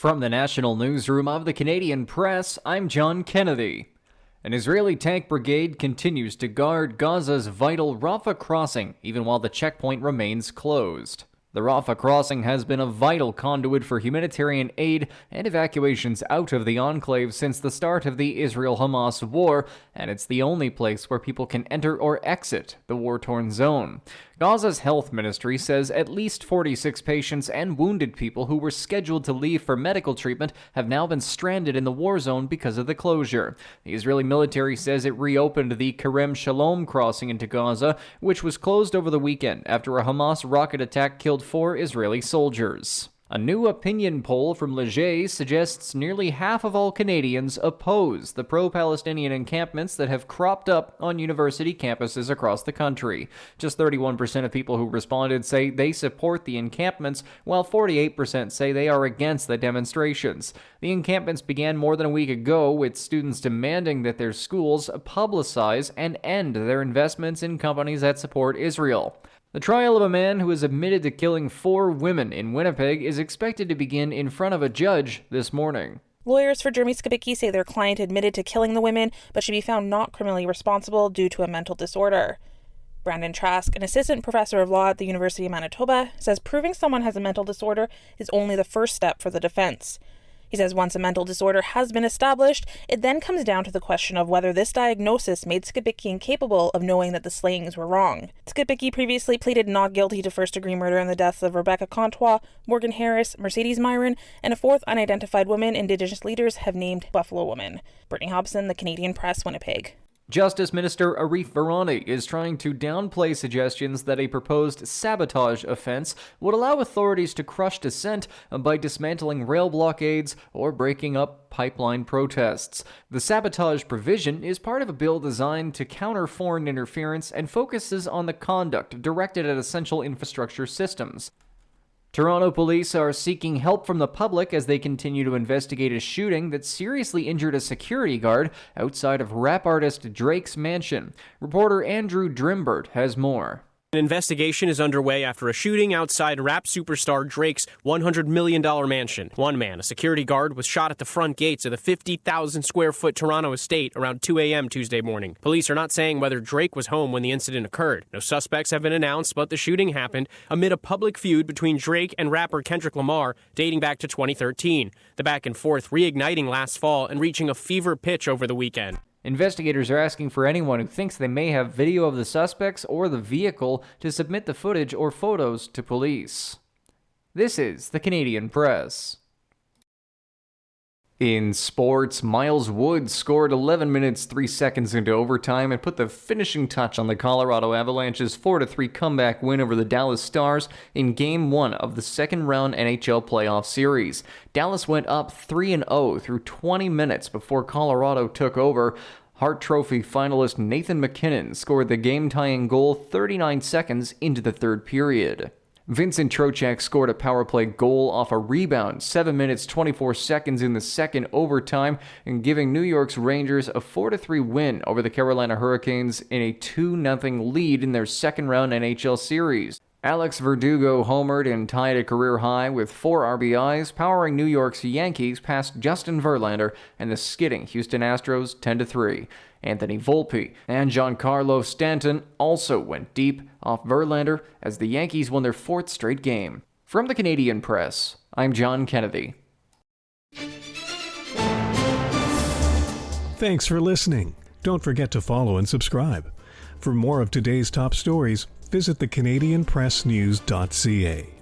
From the National Newsroom of the Canadian Press, I'm John Kennedy. An Israeli tank brigade continues to guard Gaza's vital Rafah crossing, even while the checkpoint remains closed. The Rafah crossing has been a vital conduit for humanitarian aid and evacuations out of the enclave since the start of the Israel-Hamas war, and it's the only place where people can enter or exit the war-torn zone. Gaza's health ministry says at least 46 patients and wounded people who were scheduled to leave for medical treatment have now been stranded in the war zone because of the closure. The Israeli military says it reopened the Kerem Shalom crossing into Gaza, which was closed over the weekend after a Hamas rocket attack killed 4 Israeli soldiers. A new opinion poll from Leger suggests nearly half of all Canadians oppose the pro-Palestinian encampments that have cropped up on university campuses across the country. Just 31% of people who responded say they support the encampments, while 48% say they are against the demonstrations. The encampments began more than a week ago, with students demanding that their schools publicize and end their investments in companies that support Israel. The trial of a man who has admitted to killing 4 women in Winnipeg is expected to begin in front of a judge this morning. Lawyers for Jeremy Skibicki say their client admitted to killing the women, but should be found not criminally responsible due to a mental disorder. Brandon Trask, an assistant professor of law at the University of Manitoba, says proving someone has a mental disorder is only the first step for the defense. He says once a mental disorder has been established, it then comes down to the question of whether this diagnosis made Skibicki incapable of knowing that the slayings were wrong. Skibicki previously pleaded not guilty to first-degree murder in the deaths of Rebecca Contois, Morgan Harris, Mercedes Myron, and a 4th unidentified woman Indigenous leaders have named Buffalo Woman. Brittany Hobson, The Canadian Press, Winnipeg. Justice Minister Arif Virani is trying to downplay suggestions that a proposed sabotage offense would allow authorities to crush dissent by dismantling rail blockades or breaking up pipeline protests. The sabotage provision is part of a bill designed to counter foreign interference and focuses on the conduct directed at essential infrastructure systems. Toronto police are seeking help from the public as they continue to investigate a shooting that seriously injured a security guard outside of rap artist Drake's mansion. Reporter Andrew Drimbert has more. An investigation is underway after a shooting outside rap superstar Drake's $100 million mansion. One man, a security guard, was shot at the front gates of the 50,000-square-foot Toronto estate around 2 a.m. Tuesday morning. Police are not saying whether Drake was home when the incident occurred. No suspects have been announced, but the shooting happened amid a public feud between Drake and rapper Kendrick Lamar dating back to 2013. The back and forth reigniting last fall and reaching a fever pitch over the weekend. Investigators are asking for anyone who thinks they may have video of the suspects or the vehicle to submit the footage or photos to police. This is the Canadian Press. In sports, Miles Wood scored 11 minutes 3 seconds into overtime and put the finishing touch on the Colorado Avalanche's 4-3 comeback win over the Dallas Stars in Game 1 of the second-round NHL playoff series. Dallas went up 3-0 through 20 minutes before Colorado took over. Hart Trophy finalist Nathan MacKinnon scored the game-tying goal 39 seconds into the third period. Vincent Trocheck scored a power play goal off a rebound 7 minutes 24 seconds in the second overtime, and giving New York's Rangers a 4-3 win over the Carolina Hurricanes in a 2-0 lead in their second-round NHL series. Alex Verdugo homered and tied a career high with 4 RBIs, powering New York's Yankees past Justin Verlander and the skidding Houston Astros 10-3. Anthony Volpe and Giancarlo Stanton also went deep off Verlander as the Yankees won their 4th straight game. From the Canadian Press, I'm John Kennedy. Thanks for listening. Don't forget to follow and subscribe. For more of today's top stories, visit thecanadianpressnews.ca.